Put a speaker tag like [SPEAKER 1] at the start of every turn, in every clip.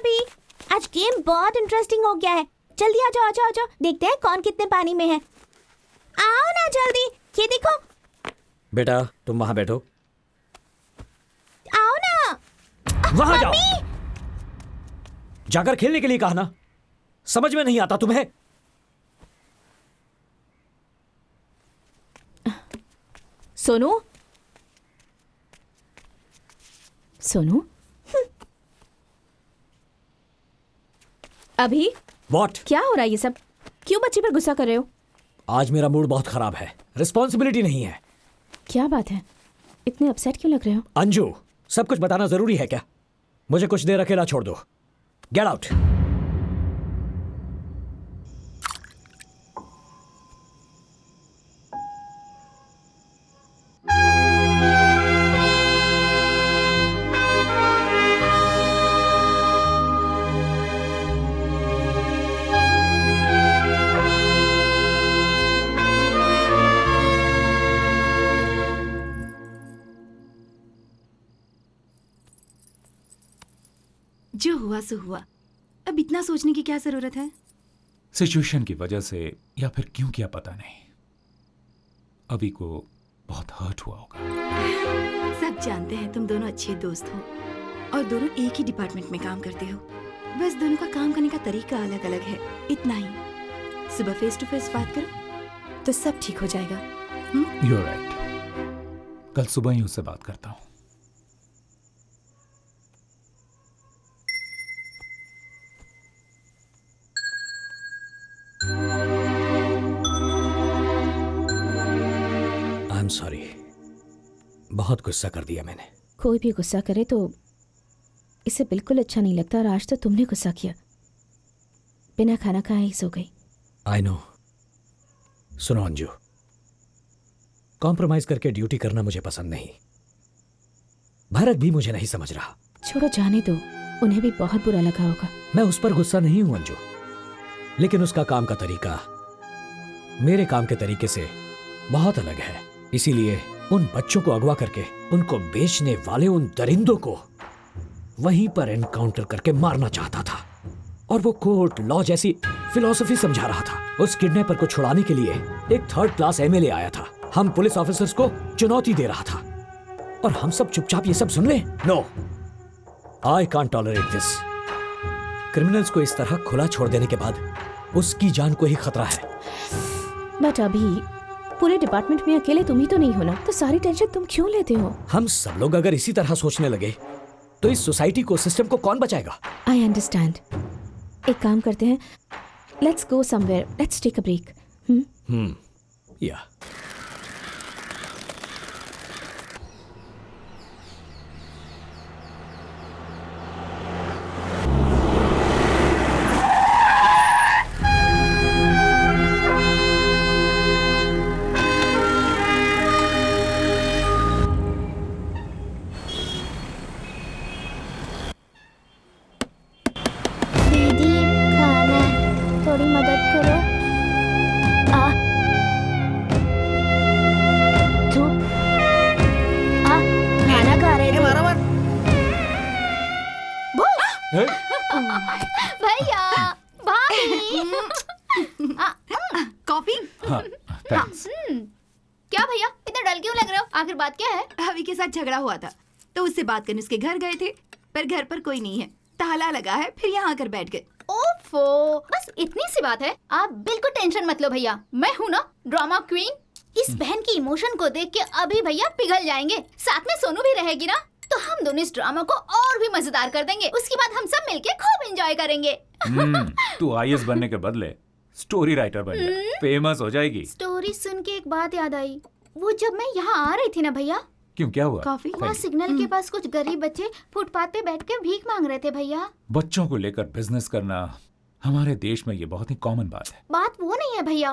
[SPEAKER 1] अभी, आज गेम बहुत इंटरेस्टिंग हो गया है। जल्दी आ जाओ, आ जाओ, आ जाओ, देखते हैं कौन कितने पानी में है। आओ ना जल्दी, ये देखो।
[SPEAKER 2] बेटा तुम वहां बैठो।
[SPEAKER 1] आओ ना।
[SPEAKER 2] वहां जाओ। जाकर खेलने के लिए कहा ना, समझ में नहीं आता तुम्हें?
[SPEAKER 1] सोनू, सोनू, अभी
[SPEAKER 2] व्हाट?
[SPEAKER 1] क्या हो रहा है ये सब? क्यों बच्चे पर गुस्सा कर रहे हो?
[SPEAKER 2] आज मेरा मूड बहुत खराब है, रिस्पॉन्सिबिलिटी नहीं है।
[SPEAKER 1] क्या बात है, इतने अपसेट क्यों लग रहे हो?
[SPEAKER 2] अंजू, सब कुछ बताना जरूरी है क्या? मुझे कुछ देर अकेला छोड़ दो। Get out.
[SPEAKER 3] जो हुआ सो हुआ, अब इतना सोचने की क्या जरूरत है?
[SPEAKER 4] सिचुएशन की वजह से या फिर क्यों किया पता नहीं, अभी को बहुत हर्ट हुआ होगा।
[SPEAKER 3] सब जानते हैं तुम दोनों अच्छे दोस्त हो और दोनों एक ही डिपार्टमेंट में काम करते हो। बस दोनों का काम करने का तरीका अलग अलग है, इतना ही। सुबह फेस टू फेस बात करो तो सब ठीक हो जाएगा।
[SPEAKER 4] You're right. कल सुबह ही उससे बात करता हूँ।
[SPEAKER 2] I'm sorry, बहुत गुस्सा कर दिया मैंने।
[SPEAKER 1] कोई भी गुस्सा करे तो इसे बिल्कुल अच्छा नहीं लगता, और आज तो तुमने गुस्सा किया। बिना खाना खाए ही सो गई।
[SPEAKER 2] I know. सुनो अंजू, कॉम्प्रोमाइज करके ड्यूटी करना मुझे पसंद नहीं। भरत भी मुझे नहीं समझ रहा।
[SPEAKER 1] छोड़ो, जाने दो, उन्हें भी बहुत बुरा लगा होगा।
[SPEAKER 2] मैं उस पर गुस्सा नहीं हूं अंजू, लेकिन उसका काम का तरीका मेरे काम के तरीके से बहुत अलग है। इसीलिए उन बच्चों को अगवा करके उनको बेचने वाले उन दरिंदों को वहीं पर एनकाउंटर करके मारना चाहता था, और वो कोर्ट लॉ जैसी फिलॉसफी समझा रहा था। उस किडनैपर को छुड़ाने के लिए एक थर्ड क्लास एमएलए आया था। हम पुलिस ऑफिसर्स को चुनौती दे रहा था, और हम सब चुपचाप ये सब सुन ले? No, I can't tolerate this. Criminals को इस तरह खुला छोड़ देने के बाद उसकी जान को ही खतरा है।
[SPEAKER 1] बट अभी पूरे डिपार्टमेंट में अकेले तुम ही तो नहीं हो ना, तो सारी टेंशन तुम क्यों लेते हो?
[SPEAKER 2] हम सब लोग अगर इसी तरह सोचने लगे तो इस सोसाइटी को, सिस्टम को कौन बचाएगा?
[SPEAKER 1] I understand. एक काम करते हैं, let's go somewhere, let's take a break.
[SPEAKER 2] या
[SPEAKER 5] दीदी खाना, थोड़ी मदद करो। आ तू आ खाना खा रहे थे?
[SPEAKER 6] भैया, भाभी।
[SPEAKER 3] कॉफी?
[SPEAKER 4] हाँ, thanks.
[SPEAKER 6] क्या भैया, इतना डल क्यों लग रहे हो? आखिर बात क्या है?
[SPEAKER 3] अभी के साथ झगड़ा हुआ था तो उससे बात करने उसके घर गए थे, पर घर पर कोई नहीं है, ताला लगा है, फिर यहाँ आकर बैठ गए।
[SPEAKER 6] ओफो, बस इतनी सी बात है। आप बिल्कुल टेंशन मत लो भैया, मैं हूँ ना ड्रामा क्वीन। इस बहन की इमोशन को देख के अभी भैया पिघल जाएंगे। साथ में सोनू भी रहेगी ना, तो हम दोनों इस ड्रामा को और भी मजेदार कर देंगे। उसके बाद हम सब मिलके खूब एंजॉय करेंगे।
[SPEAKER 4] तू आईएएस बनने के बदले स्टोरी राइटर बन जा, फेमस हो जाएगी।
[SPEAKER 6] स्टोरी सुन के एक बात याद आई। वो जब मैं यहाँ आ रही थी ना भैया,
[SPEAKER 4] क्यों, क्या हुआ?
[SPEAKER 3] कॉफी?
[SPEAKER 6] वहाँ सिग्नल के पास कुछ गरीब बच्चे फुटपाथ पे बैठ के भीख मांग रहे थे भैया।
[SPEAKER 4] बच्चों को लेकर बिजनेस करना हमारे देश में ये बहुत ही कॉमन बात है।
[SPEAKER 6] बात वो नहीं है भैया,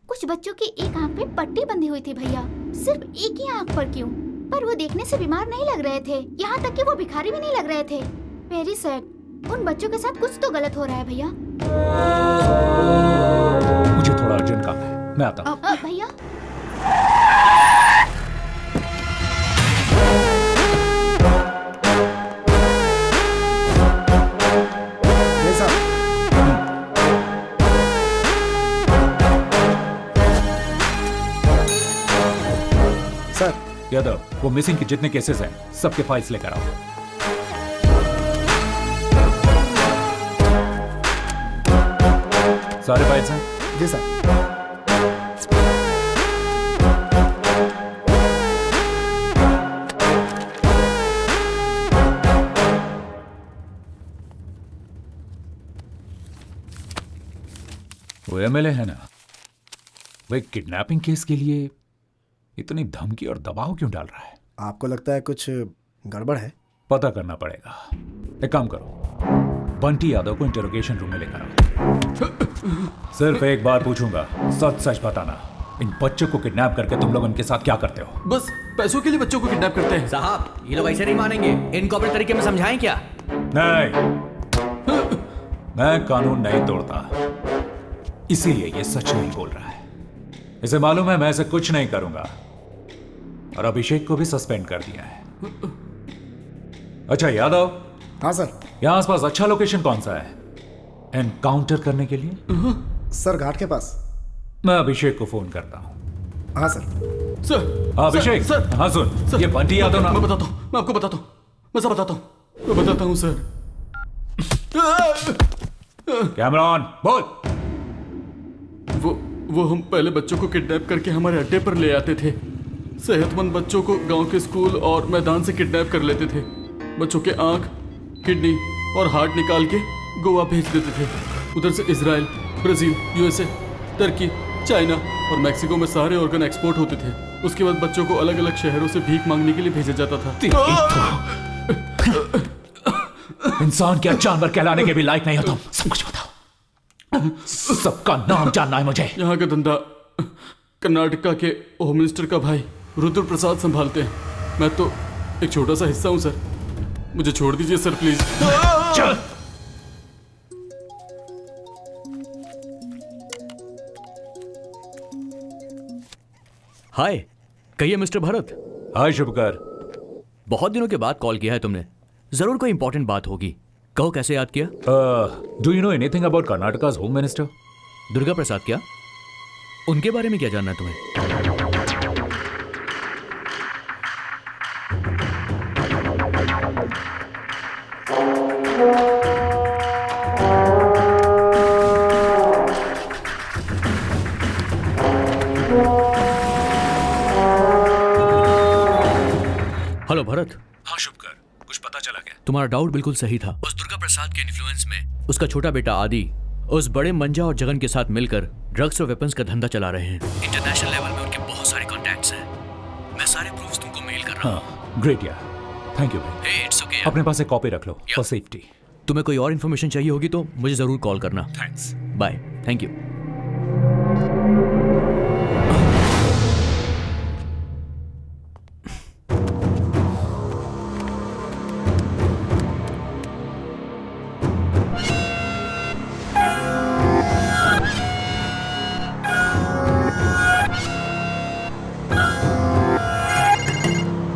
[SPEAKER 6] कुछ बच्चों की एक आंख पे पट्टी बंधी हुई थी भैया। सिर्फ एक ही आंख पर क्यों, पर वो देखने से बीमार नहीं लग रहे थे। यहाँ तक कि वो भिखारी भी नहीं लग रहे थे। Very sad. उन बच्चों के साथ कुछ तो गलत हो रहा है भैया।
[SPEAKER 4] मुझे थोड़ा अर्जेंट काम है, मैं आता हूँ।
[SPEAKER 6] भैया
[SPEAKER 4] यादव, वो मिसिंग के जितने केसेस हैं सबके फाइल्स लेकर आओ। सारे फाइल्स हैं?
[SPEAKER 7] जी सर।
[SPEAKER 4] वो एमएलए है ना, वो एक किडनैपिंग केस के लिए इतनी धमकी और दबाव क्यों डाल रहा है?
[SPEAKER 7] आपको लगता है कुछ गड़बड़ है?
[SPEAKER 4] पता करना पड़ेगा। एक काम करो, बंटी यादव को इंटरोगेशन रूम में लेकर आओ। सिर्फ एक बार पूछूंगा, सच सच बताना, इन बच्चों को किडनैप करके तुम लोग इनके साथ क्या करते हो?
[SPEAKER 8] बस पैसों के लिए बच्चों को किडनैप करते हैं।
[SPEAKER 9] साहब, ये लोग ऐसे नहीं मानेंगे। इनको अपने तरीके में समझाएं क्या?
[SPEAKER 4] नहीं, मैं कानून नहीं तोड़ता, इसीलिए ये सच नहीं बोल रहा है। इसे मालूम है मैं ऐसे कुछ नहीं करूंगा, और अभिषेक को भी सस्पेंड कर दिया है। अच्छा यादव।
[SPEAKER 7] हाँ सर।
[SPEAKER 4] यहां आसपास अच्छा लोकेशन कौन सा है एनकाउंटर करने के लिए?
[SPEAKER 7] सर घाट के पास।
[SPEAKER 4] मैं अभिषेक को फोन करता हूं।
[SPEAKER 7] हाँ सर।
[SPEAKER 8] सर
[SPEAKER 4] अभिषेक।
[SPEAKER 8] सर,
[SPEAKER 4] हाँ सुन, ये बंटी यादव ना।
[SPEAKER 8] मैं बताता हूँ, मैं आपको बताता हूँ, मैं सब बताता हूँ, मैं बताता हूँ सर।
[SPEAKER 4] कैमरा ऑन, बोल।
[SPEAKER 8] वो हम पहले बच्चों को किडनैप करके हमारे अड्डे पर ले आते थे। सेहतमंद बच्चों को गांव के स्कूल और मैदान से किडनैप कर लेते थे। बच्चों के आंख, किडनी और हार्ट निकाल के गोवा भेज देते थे। उधर से इजराइल, ब्राजील, यूएसए, तुर्की, चाइना और मैक्सिको में सारे ऑर्गन एक्सपोर्ट होते थे। उसके बाद बच्चों को अलग अलग शहरों से भीख मांगने के लिए भेजा जाता था।
[SPEAKER 4] इंसान क्या जानवर कहलाने के भी लायक नहीं हो तुम। सब कुछ बताओ, सबका नाम जानना है मुझे।
[SPEAKER 8] यहाँ का धंधा कर्नाटका के होम मिनिस्टर का भाई रुद्र प्रसाद संभालते हैं। मैं तो एक छोटा सा हिस्सा हूँ सर, मुझे छोड़ दीजिए सर प्लीज।
[SPEAKER 4] चल।
[SPEAKER 9] हाय, कहिए मिस्टर भरत।
[SPEAKER 4] हाय शुभकर।
[SPEAKER 9] बहुत दिनों के बाद कॉल किया है तुमने, जरूर कोई इंपॉर्टेंट बात होगी। कहो कैसे याद किया?
[SPEAKER 4] Do you know anything about Karnataka's home minister?
[SPEAKER 9] Durga Prasad क्या? उनके बारे में क्या जानना है तुम्हें? हेलो भरत।
[SPEAKER 2] हाँ शुभकर, कुछ पता चला क्या?
[SPEAKER 9] तुम्हारा डाउट बिल्कुल सही था। उस दुर्गा प्रसाद के इन्फ्लुएंस में उसका छोटा बेटा आदि उस बड़े मंजा और जगन के साथ मिलकर ड्रग्स और वेपन्स का धंधा चला रहे हैं। इंटरनेशनल लेवल में उनके बहुत सारे कॉन्टैक्ट्स हैं। मैं सारे प्रूफ्स तुमको मेल कर रहा हूँ।
[SPEAKER 4] ग्रेट यार, थैंक यू भाई।
[SPEAKER 9] हे, इट्स ओके।
[SPEAKER 4] अपने पास एक कॉपी रख लो फॉर सेफ्टी।
[SPEAKER 9] तुम्हें कोई और इन्फॉर्मेशन चाहिए होगी तो मुझे जरूर कॉल करना।
[SPEAKER 2] थैंक्स।
[SPEAKER 9] बाय। Thank you.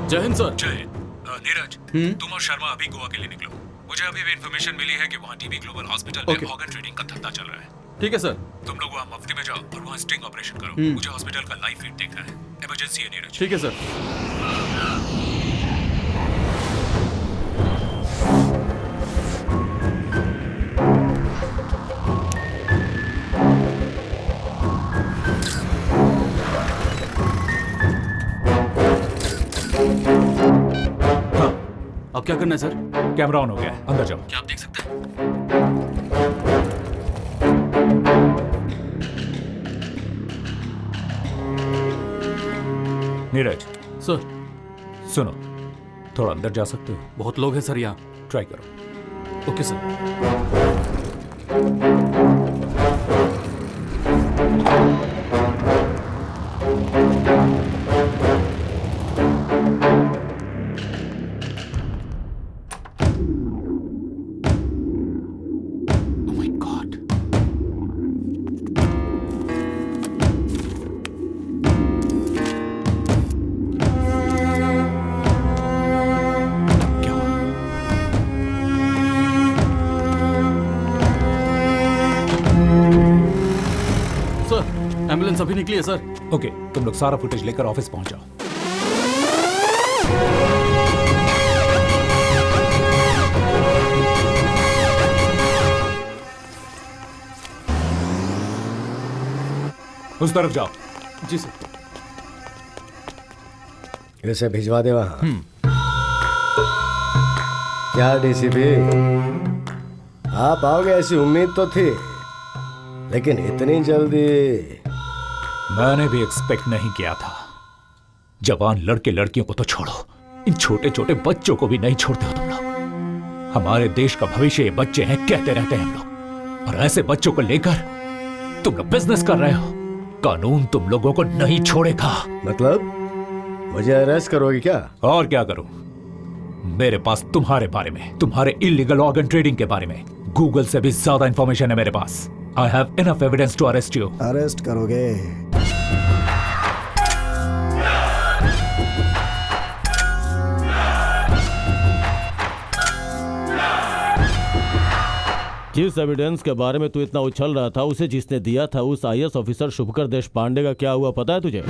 [SPEAKER 8] जय हिंद सर।
[SPEAKER 2] जय। नीरज, तुम और शर्मा अभी गोवा के लिए निकलो। मुझे अभी भी इन्फॉर्मेशन मिली है कि वहाँ टीबी ग्लोबल हॉस्पिटल में ऑर्गन ट्रेडिंग का धंधा चल रहा है।
[SPEAKER 8] ठीक है सर।
[SPEAKER 2] तुम लोग वहाँ मुफ्ती में जाओ और वहाँ स्टिंग ऑपरेशन करो। मुझे हॉस्पिटल का लाइव फीड देखना है। इमरजेंसी है नीरज।
[SPEAKER 8] ठीक है सर। अब क्या करना है सर?
[SPEAKER 4] कैमरा ऑन हो गया है, अंदर जाओ।
[SPEAKER 8] क्या आप देख सकते हैं?
[SPEAKER 4] नीरज
[SPEAKER 8] सर,
[SPEAKER 4] सुनो, थोड़ा अंदर जा सकते हो?
[SPEAKER 8] बहुत लोग हैं सर यहाँ।
[SPEAKER 4] ट्राई करो।
[SPEAKER 8] Okay sir.
[SPEAKER 4] Oh my God. क्या हुआ?
[SPEAKER 8] सर, एम्बुलेंस अभी निकली है सर।
[SPEAKER 4] ओके, तुम लोग सारा फुटेज लेकर ऑफिस पहुंच जाओ। उस तरफ जाओ।
[SPEAKER 8] जी सर।
[SPEAKER 10] इसे भिजवा दे वहां। क्या डीसीपी, आप आओगे ऐसी उम्मीद तो थी, लेकिन इतनी जल्दी?
[SPEAKER 4] मैंने भी एक्सपेक्ट नहीं किया था। जवान लड़के लड़कियों को तो छोड़ो, इन छोटे छोटे बच्चों को भी नहीं छोड़ते हो तुम लोग। हमारे देश का भविष्य ये बच्चे हैं, कहते रहते हैं हम लोग, और ऐसे बच्चों को लेकर तुम लोग बिजनेस कर रहे हो। कानून तुम लोगों को नहीं छोड़ेगा।
[SPEAKER 10] मतलब मुझे अरेस्ट करोगे क्या?
[SPEAKER 4] और क्या करूं? मेरे पास तुम्हारे बारे में, तुम्हारे इलीगल ऑर्गन ट्रेडिंग के बारे में गूगल से भी ज्यादा इंफॉर्मेशन है मेरे पास। I have enough evidence to arrest you.
[SPEAKER 7] Arrest करोगे?
[SPEAKER 11] जिस एविडेंस के बारे में तू इतना उछल रहा था, उसे जिसने दिया था उस आईएएस ऑफिसर शुभकर देश पांडे का क्या हुआ पता है तुझे?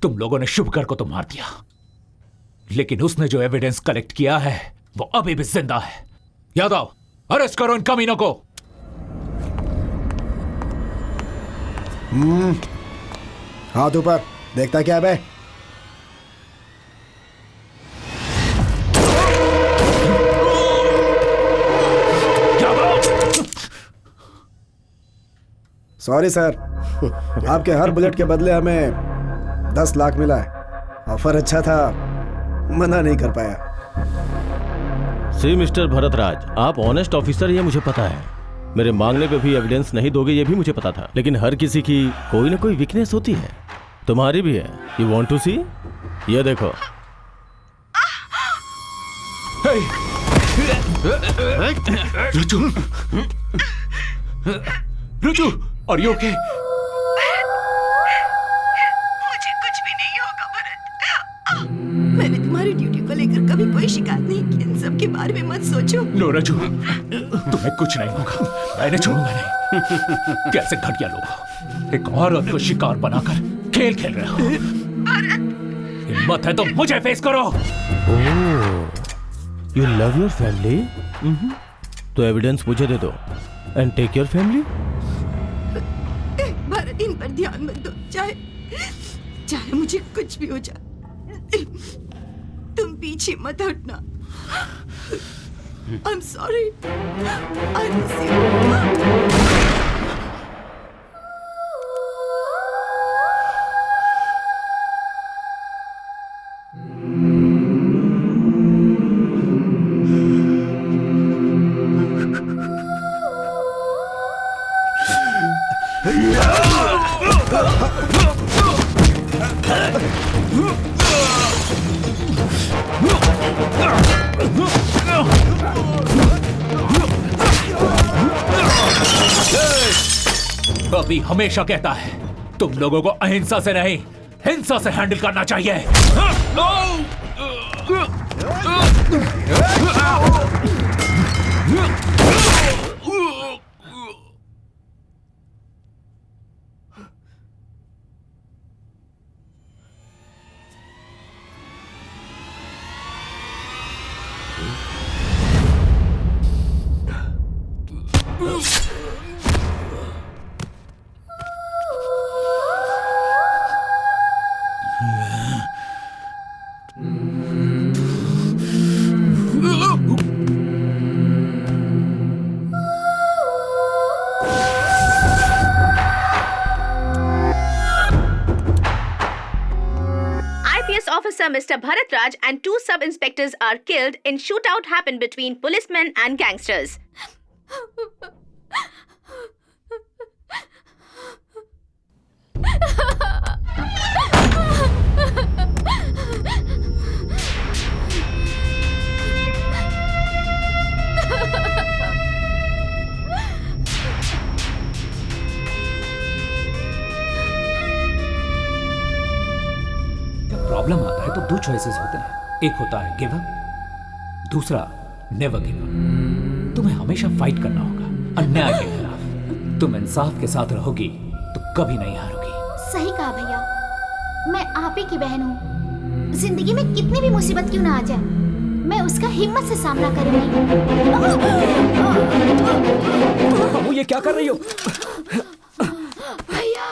[SPEAKER 4] तुम लोगों ने शुभकर को तो मार दिया, लेकिन उसने जो एविडेंस कलेक्ट किया है वो अभी भी जिंदा है। यादव, अरेस्ट करो इन कमीनों को।
[SPEAKER 7] हाथ ऊपर, देखता क्या बे? सॉरी सर, आपके हर बुलेट के बदले हमें 10 लाख मिला है। ऑफर अच्छा था, मना नहीं कर पाया।
[SPEAKER 11] सी मिस्टर भरतराज, आप ऑनेस्ट ऑफिसर ये मुझे पता है। मेरे मांगने पे भी एविडेंस नहीं दोगे ये भी मुझे पता था, लेकिन हर किसी की कोई ना कोई वीकनेस होती है, तुम्हारी भी है। यू वांट टू सी? ये देखो।
[SPEAKER 4] रुजू, आर यू ओके?
[SPEAKER 3] मुझे कुछ भी नहीं होगा भरत। मैंने तुम्हारी ड्यूटी को लेकर कभी कोई शिकायत नहीं की। इन सब के बारे में मत सोचो।
[SPEAKER 4] नो रजू, तुम्हें कुछ नहीं होगा, मैंने छोड़ूंगा नहीं। कैसे घटिया लोग हो, एक औरत को शिकार बनाकर खेल खेल रहे हो। हिम्मत है तो मुझे फेस करो।
[SPEAKER 11] You love your family? तो एविडेंस मुझे दे दो and take your family.
[SPEAKER 3] Bharat, इन पर ध्यान मत दो, चाहे मुझे कुछ भी हो जाए, तुम पीछे मत हटना। I'm sorry. I miss you.
[SPEAKER 4] अभी हमेशा कहता है तुम लोगों को अहिंसा से नहीं हिंसा से हैंडल करना चाहिए।
[SPEAKER 12] Mr. Bharatraj and 2 sub-inspectors are killed in shootout happened between policemen and gangsters.
[SPEAKER 2] Problem आता है तो 2 चॉइसेस होते हैं,
[SPEAKER 4] एक होता है गिव अप, दूसरा नेवर गिव अप। तुम्हें हमेशा फाइट करना होगा अन्याय के खिलाफ। तुम इंसाफ के साथ रहोगी तो कभी नहीं हारोगी।
[SPEAKER 6] सही कहा भैया, मैं आप ही की बहन हूँ। जिंदगी में कितनी भी मुसीबत क्यों ना आ जाए, मैं उसका हिम्मत से सामना करूंगी।
[SPEAKER 2] अम्मू ये क्या कर रही हो?
[SPEAKER 6] भैया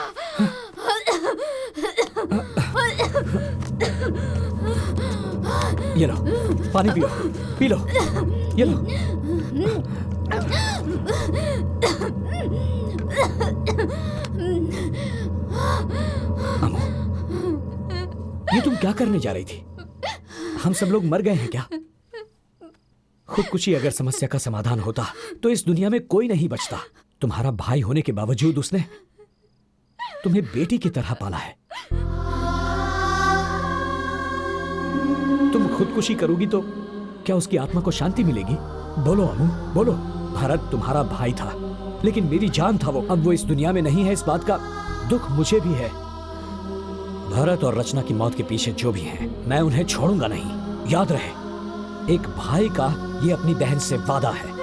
[SPEAKER 2] ये लो पानी पियो, पी लो, ये लो। अम्मू ये तुम क्या करने जा रही थी? हम सब लोग मर गए हैं क्या? खुदकुशी अगर समस्या का समाधान होता तो इस दुनिया में कोई नहीं बचता। तुम्हारा भाई होने के बावजूद उसने तुम्हें बेटी की तरह पाला है। तुम खुदकुशी करोगी तो क्या उसकी आत्मा को शांति मिलेगी? बोलो अम्मू, बोलो। भरत तुम्हारा भाई था, लेकिन मेरी जान था वो। अब वो इस दुनिया में नहीं है, इस बात का दुख मुझे भी है। भरत और रचना की मौत के पीछे जो भी हैं, मैं उन्हें छोड़ूंगा नहीं। याद रहे, एक भाई का ये अपनी बहन से वादा है।